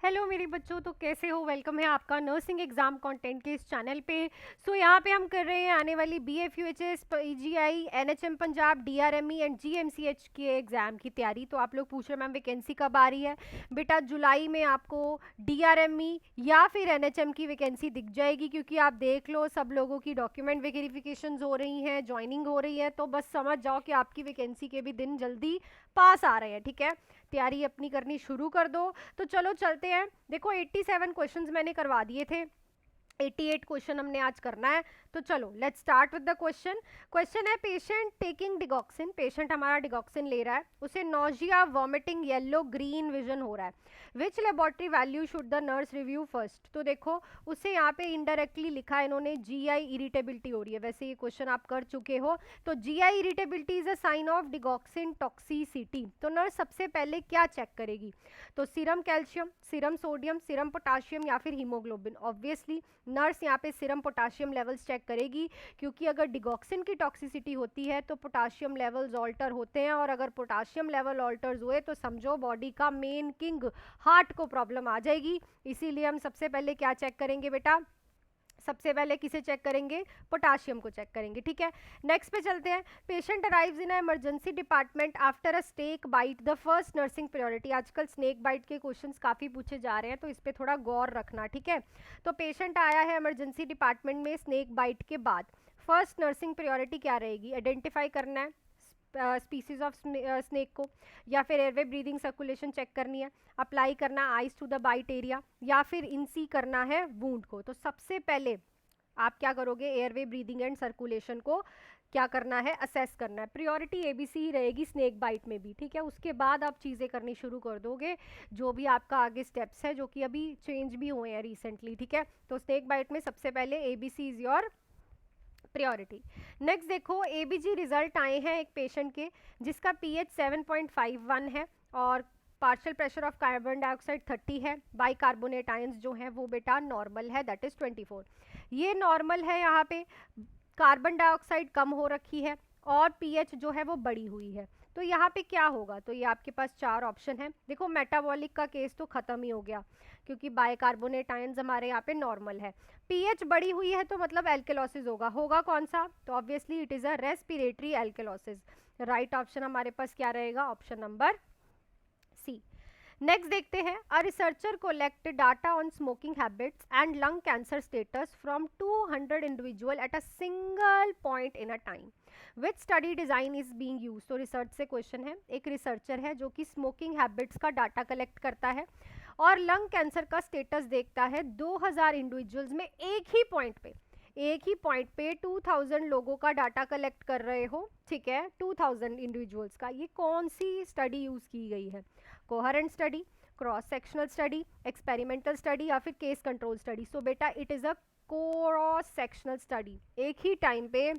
Hello मेरे बच्चों, तो कैसे हो? वेलकम है आपका नर्सिंग एग्जाम कंटेंट के इस चैनल पे। यहाँ पे हम कर रहे हैं आने वाली BFUHS, PGI, NHM Punjab, DRME and GMCH के एग्जाम की तैयारी। तो आप लोग पूछ रहे मैम वैकेंसी कब आ रही है? बेटा जुलाई में आपको DRME या फिर NHM की वैकेंसी दिख जाएगी, क्योंकि आप देख लो सब लोगों की डॉक्यूमेंट वेरिफिकेशन हो रही हैं, ज्वाइनिंग हो रही है। तो बस समझ जाओ कि आपकी वैकेंसी के भी दिन जल्दी पास आ रहे हैं। ठीक है, तैयारी अपनी करनी शुरू कर दो। तो चलो चलते हैं। देखो 87 क्वेश्चंस मैंने करवा दिए थे, 88 क्वेश्चन हमने आज करना है। तो चलो let's start with the question. Question है पेशेंट टेकिंग डिगॉक्सिन, पेशेंट हमारा डिगॉक्सिन ले रहा है, उसे nausea, vomiting, yellow green vision हो रहा है। Which laboratory value should the nurse review first? तो देखो उसे यहाँ पे इनडायरेक्टली लिखा है इन्होंने, GI इरिटेबिलिटी हो रही है। वैसे ये क्वेश्चन आप कर चुके हो। तो GI irritability is a sign of digoxin toxicity. तो नर्स सबसे पहले क्या चेक करेगी? तो serum calcium, serum sodium, serum potassium या फिर हीमोग्लोबिन। ऑब्वियसली नर्स यहाँ पे सीरम पोटाशियम लेवल्स चेक करेगी, क्योंकि अगर डिगॉक्सिन की टॉक्सिसिटी होती है तो पोटाशियम लेवल्स ऑल्टर होते हैं, और अगर पोटाशियम लेवल ऑल्टर्स हुए तो समझो बॉडी का मेन किंग हार्ट को प्रॉब्लम आ जाएगी। इसीलिए हम सबसे पहले क्या चेक करेंगे बेटा? सबसे पहले किसे चेक करेंगे? पोटाशियम को चेक करेंगे। ठीक है, नेक्स्ट पे चलते हैं। Patient arrives in emergency department after a snake bite, the first nursing priority. आजकल स्नेक बाइट के क्वेश्चंस काफ़ी पूछे जा रहे हैं, तो इस पर थोड़ा गौर रखना। ठीक है, तो पेशेंट आया है इमरजेंसी डिपार्टमेंट में स्नेक बाइट के बाद, फर्स्ट नर्सिंग प्रायोरिटी क्या रहेगी? आइडेंटिफाई करना है स्पीसीज ऑफ स्नेक को, या फिर एयरवे ब्रीदिंग सर्कुलेशन चेक करनी है, अप्लाई करना ice to the bite area, या फिर इनसी करना है वूंड को। तो सबसे पहले आप क्या करोगे? एयरवे ब्रीदिंग एंड सर्कुलेशन को क्या करना है? असेस करना है। प्रायोरिटी ABC ही रहेगी स्नेक बाइट में भी। ठीक है, उसके बाद आप चीज़ें करनी शुरू कर दोगे, जो भी आपका आगे स्टेप्स है, जो कि अभी चेंज भी हुए हैं रिसेंटली। ठीक है, तो स्नेक बाइट में सबसे पहले ABC is your priority. Next देखो ABG रिजल्ट आए हैं एक पेशेंट के, जिसका pH 7.51 है और partial pressure of carbon dioxide 30 है, बाइकार्बोनेट आयंस जो है वो बेटा नॉर्मल है, दैट इज 24। ये नॉर्मल है, यहाँ पे कार्बन डाइऑक्साइड कम हो रखी है और pH जो है वो बढ़ी हुई है। तो यहाँ पे क्या होगा? तो ये आपके पास चार ऑप्शन है। देखो मेटाबॉलिक का केस तो खत्म ही हो गया, क्योंकि बाइकार्बोनेट आयंस हमारे यहाँ पे नॉर्मल है। pH बढ़ी हुई है तो मतलब एल्केलोसिस होगा। होगा कौन सा? तो obviously it is a respiratory alkalosis. Right option हमारे पास क्या रहेगा? Option number C. नेक्स्ट देखते हैं। A researcher collect data on smoking habits and lung cancer status from 200 individual at a single point in a time. Which study design is being use? तो research से question है। एक researcher है जो कि smoking habits का data collect करता है और लंग कैंसर का स्टेटस देखता है 2000 इंडिविजुअल्स में एक ही पॉइंट पे 2000 लोगों का डाटा कलेक्ट कर रहे हो। ठीक है, 2000 इंडिविजुअल्स का। ये कौन सी स्टडी यूज की गई है? Coherent study, cross sectional study, experimental study या फिर केस कंट्रोल स्टडी? सो बेटा it is a cross sectional study. एक ही टाइम पे,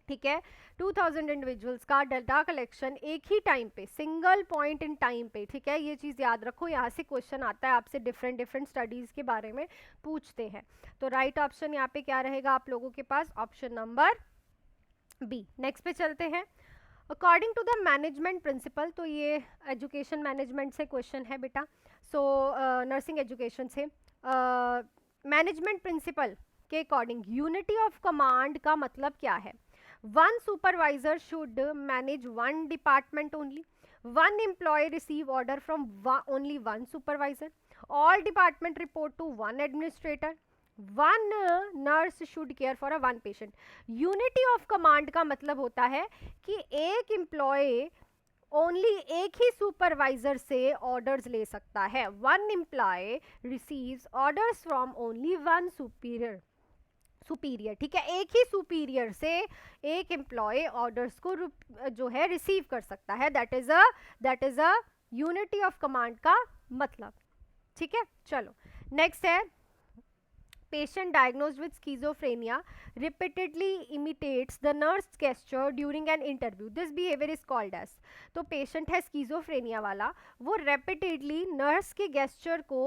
ठीक है, 2000 इंडिविजुअल्स का डाटा कलेक्शन एक ही टाइम पे, सिंगल पॉइंट इन टाइम पे। ठीक है, ये चीज़ याद रखो, यहाँ से क्वेश्चन आता है आपसे, डिफरेंट डिफरेंट स्टडीज़ के बारे में पूछते हैं। तो राइट ऑप्शन यहाँ पे क्या रहेगा आप लोगों के पास? Option number B. नेक्स्ट पे चलते हैं। According to the management principle, तो ये एजुकेशन मैनेजमेंट से क्वेश्चन है बेटा, सो नर्सिंग एजुकेशन से। मैनेजमेंट प्रिंसिपल के अकॉर्डिंग यूनिटी ऑफ कमांड का मतलब क्या है? One supervisor should manage one department only, one employee receive order from only one supervisor, all department report to one administrator, one nurse should care for a one patient. Unity of command का मतलब होता है कि एक employ only एक ही supervisor से orders ले सकता है। One employ receives orders from only one superior. ठीक है, एक ही सुपीरियर से एक एम्प्लॉय ऑर्डर्स को जो है रिसीव कर सकता है। That is a unity of command का मतलब। ठीक है, चलो नेक्स्ट है। Patient diagnosed with schizophrenia repeatedly imitates the nurse gesture during an interview. This behavior is called as। तो पेशेंट है स्कीजोफ्रेनिया वाला, वो रेपिटेडली नर्स के गेस्चर को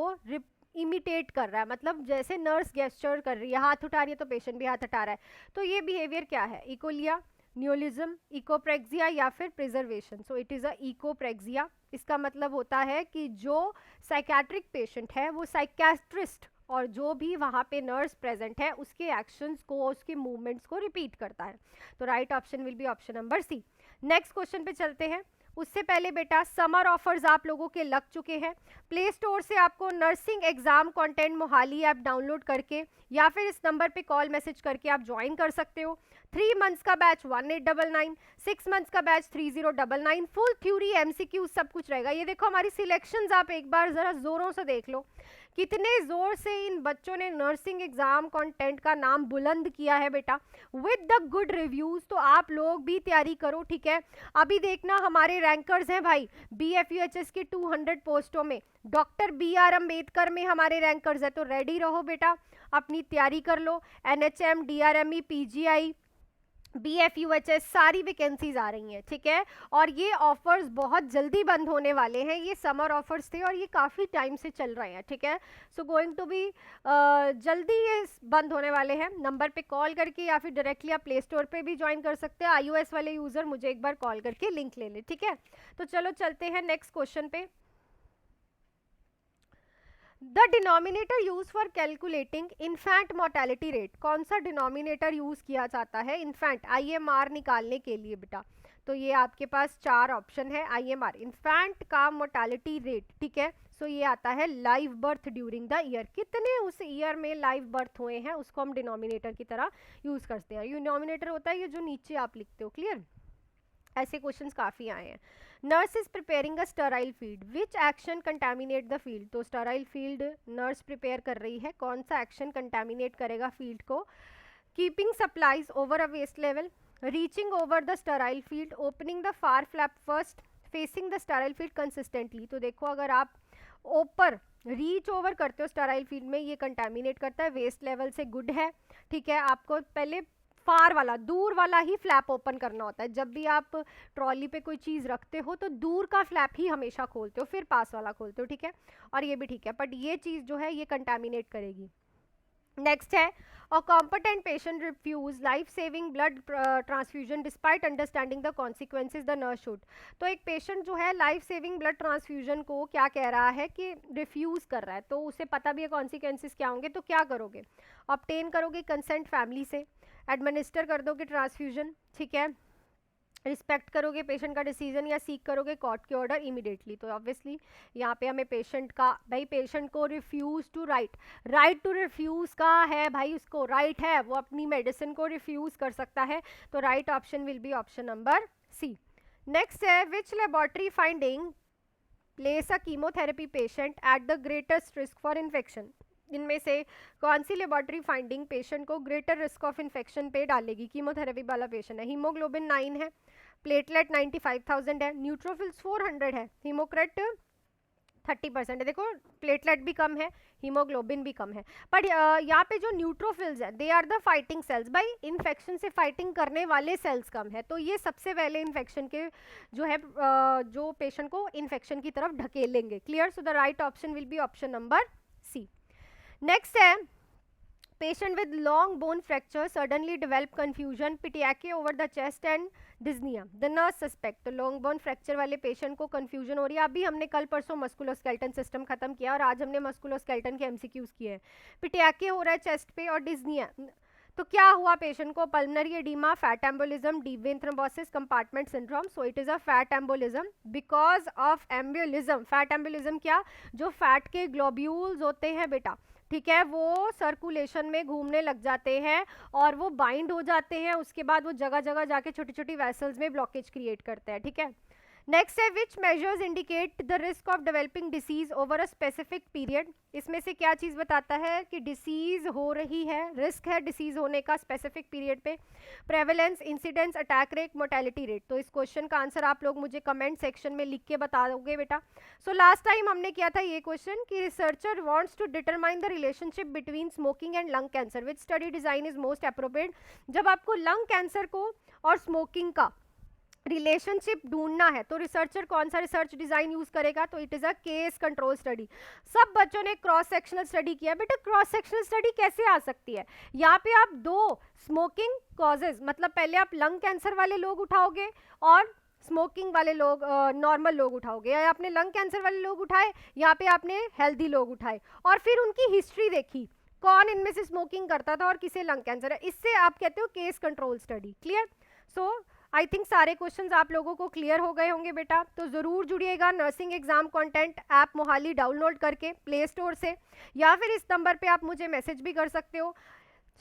इमिटेट कर रहा है, मतलब जैसे नर्स गेस्चर कर रही है, हाथ उठा रही है तो पेशेंट भी हाथ उठा रहा है। तो ये बिहेवियर क्या है? इकोलिया, न्यूलिज्म, इकोप्रेक्सिया या फिर preservation? So it is a echopraxia. इसका मतलब होता है कि जो साइकेट्रिक पेशेंट है वो साइकेट्रिस्ट और जो भी वहाँ पे नर्स प्रेजेंट है उसके एक्शंस को, उसके मूवमेंट्स को रिपीट करता है। तो right option will be option number C. Next question पे चलते हैं। उससे पहले बेटा समर ऑफर्स आप लोगों के लग चुके हैं। प्ले स्टोर से आपको nursing exam content Mohali app download करके या फिर इस नंबर पे कॉल मैसेज करके आप ज्वाइन कर सकते हो। 3 मंथ्स का बैच 1899, 6 मंथ्स का बैच 3099, फुल थ्योरी एमसीक्यू सब कुछ रहेगा। ये देखो हमारी सिलेक्शंस आप एक बार जरा जोरों से देख लो, कितने जोर से इन बच्चों ने नर्सिंग एग्जाम कंटेंट का नाम बुलंद किया है बेटा, विद द गुड रिव्यूज। तो आप लोग भी तैयारी करो, ठीक है। अभी देखना हमारे रैंकर्स हैं भाई, BFUHS की 200 पोस्टों में, डॉक्टर BR अम्बेडकर में हमारे रैंकर्स है। तो रेडी रहो बेटा, अपनी तैयारी कर लो। NHM, DRME, PGI, BFUHS सारी वैकेंसीज आ रही हैं, ठीक है। और ये ऑफर्स बहुत जल्दी बंद होने वाले हैं। ये समर ऑफर्स थे और ये काफ़ी टाइम से चल रहे हैं, ठीक है। सो गोइंग टू बी जल्दी ये बंद होने वाले हैं। नंबर पे कॉल करके या फिर डायरेक्टली आप प्ले स्टोर पे भी ज्वाइन कर सकते हैं। iOS वाले यूज़र मुझे एक बार कॉल करके लिंक ले ले, ठीक है। तो चलो चलते हैं नेक्स्ट क्वेश्चन पे। The denominator use for calculating infant mortality rate, कौन सा डिनोमिनेटर यूज किया जाता है इन्फेंट IMR निकालने के लिए बेटा? तो ये आपके पास 4 ऑप्शन है। IMR इन्फेंट का मोर्टेलिटी रेट, ठीक है। सो ये आता है live birth during the year, कितने उस ईयर में लाइव बर्थ हुए हैं उसको हम डिनोमिनेटर की तरह यूज करते हैं। डिनोमिनेटर होता है ये जो नीचे आप लिखते हो, क्लियर। ऐसे क्वेश्चंस काफ़ी आए हैं। Nurse is preparing a Sterlite field, which action contaminate the field? तो स्टराइल फील्ड नर्स प्रिपेयर कर रही है, कौन सा एक्शन कंटामिनेट करेगा फील्ड को? Keeping supplies over a waist level, reaching over the sterile field, opening the far flap first, facing the sterile field consistently. तो देखो अगर आप ऊपर रीच ओवर करते हो स्टराइल फील्ड में, ये कंटामिनेट करता है, वेस्ट लेवल से गुड है, ठीक है। आपको पहले फार वाला, दूर वाला ही फ्लैप ओपन करना होता है। जब भी आप ट्रॉली पे कोई चीज़ रखते हो तो दूर का फ्लैप ही हमेशा खोलते हो, फिर पास वाला खोलते हो, ठीक है। और ये भी ठीक है, बट ये चीज़ जो है ये कंटामिनेट करेगी। नेक्स्ट है a competent patient refuse life saving blood transfusion despite understanding the consequences the nurse should. तो एक पेशेंट जो है लाइफ सेविंग ब्लड ट्रांसफ्यूजन को क्या कह रहा है कि रिफ्यूज कर रहा है, तो उसे पता भी है कॉन्सिक्वेंसेज क्या होंगे, तो क्या करोगे? ऑब्टेन करोगे कंसेंट फैमिली से, एडमिनिस्टर कर दोगे ट्रांसफ्यूजन, ठीक है, रिस्पेक्ट करोगे पेशेंट का डिसीजन, या सीख करोगे कोर्ट के ऑर्डर इमीडिएटली। तो ऑब्वियसली यहाँ पे हमें पेशेंट का, भाई पेशेंट को refuse to right to refuse का है भाई, उसको राइट है, वो अपनी मेडिसिन को रिफ्यूज कर सकता है। तो right option will be option number C. Next है which laboratory finding place a chemotherapy patient at the greatest risk for infection. इनमें से कौन सी लेबोरेटरी फाइंडिंग पेशेंट को ग्रेटर रिस्क ऑफ इन्फेक्शन पे डालेगी? कीमोथेरेपी वाला पेशेंट है, हीमोग्लोबिन 9 है, प्लेटलेट 95,000 है, न्यूट्रोफिल्स 400 है, हीमोक्रेट 30% है। देखो प्लेटलेट भी कम है, हीमोग्लोबिन भी कम है, पर यहाँ पे जो न्यूट्रोफिल्स है they are the fighting cells, भाई इन्फेक्शन से फाइटिंग करने वाले सेल्स कम है, तो ये सबसे पहले इन्फेक्शन के जो है जो पेशेंट को इन्फेक्शन की तरफ ढकेलेंगे, clear. So the right option will be option number C. Next है patient with long bone fracture suddenly develop confusion petechiae over the chest and dyspnoea, the nurse suspect. तो लॉन्ग बोन फ्रैक्चर वाले patient को confusion हो रही है। अभी हमने कल परसों मस्कुलोस्केलेटन सिस्टम खत्म किया और आज हमने मस्कुलोस्केलेटन के MCQs किए हैं। पिटियाके हो रहा है चेस्ट पे और डिज्निया, तो क्या हुआ पेशेंट को? Pulmonary oedema, fat embolism, deep vein thrombosis, compartment syndrome. So it is a fat embolism because of embolism. Fat embolism क्या? जो फैट के ग्लोब्यूल्स होते हैं बेटा, ठीक है, वो सर्कुलेशन में घूमने लग जाते हैं और वो बाइंड हो जाते हैं, उसके बाद वो जगह जगह जाके छोटी छोटी वेसल्स में ब्लॉकेज क्रिएट करते हैं, ठीक है। नेक्स्ट है विच measures indicate the risk of developing disease over a specific period. इसमें से क्या चीज़ बताता है कि डिसीज हो रही है, रिस्क है डिसीज होने का स्पेसिफिक पीरियड पे? Prevalence, incidence, attack rate, mortality rate. तो इस क्वेश्चन का आंसर आप लोग मुझे कमेंट सेक्शन में लिख के बता दोगे बेटा। सो लास्ट टाइम हमने किया था ये क्वेश्चन कि researcher wants to determine the relationship between smoking and lung cancer, which study design is most appropriate. जब आपको लंग कैंसर को और स्मोकिंग का रिलेशनशिप ढूंढना है तो रिसर्चर कौन सा रिसर्च डिजाइन यूज करेगा? तो it is a case control study. सब बच्चों ने क्रॉस सेक्शनल स्टडी किया, बेटा क्रॉस सेक्शनल स्टडी कैसे आ सकती है? यहाँ पे आप 2 स्मोकिंग कॉजेज, मतलब पहले आप लंग कैंसर वाले लोग उठाओगे और स्मोकिंग वाले लोग, नॉर्मल लोग उठाओगे, या आपने लंग कैंसर वाले लोग उठाए, यहाँ पे आपने हेल्दी लोग उठाए, और फिर उनकी हिस्ट्री देखी कौन इनमें से स्मोकिंग करता था और किसे लंग कैंसर है, इससे आप कहते हो case control study. Clear? So I think सारे क्वेश्चंस आप लोगों को क्लियर हो गए होंगे बेटा। तो ज़रूर जुड़िएगा nursing exam content app Mohali download करके प्ले स्टोर से, या फिर इस नंबर पे आप मुझे मैसेज भी कर सकते हो।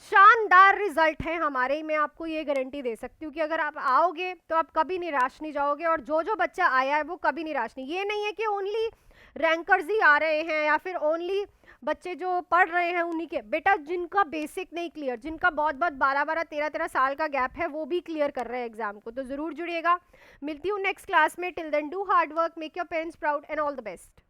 शानदार रिजल्ट है हमारे, मैं आपको ये गारंटी दे सकती हूँ कि अगर आप आओगे तो आप कभी निराश नहीं जाओगे, और जो जो बच्चा आया है वो कभी निराश नहीं। ये नहीं है कि ओनली रैंकर्स ही आ रहे हैं या फिर ओनली बच्चे जो पढ़ रहे हैं उन्हीं के, बेटा जिनका बेसिक नहीं क्लियर, जिनका बहुत बहुत 12-12 13-13 साल का गैप है, वो भी क्लियर कर रहे हैं एग्जाम को। तो जरूर जुड़िएगा। मिलती हूँ नेक्स्ट क्लास में। Till then do hard work, make your parents proud and all the best.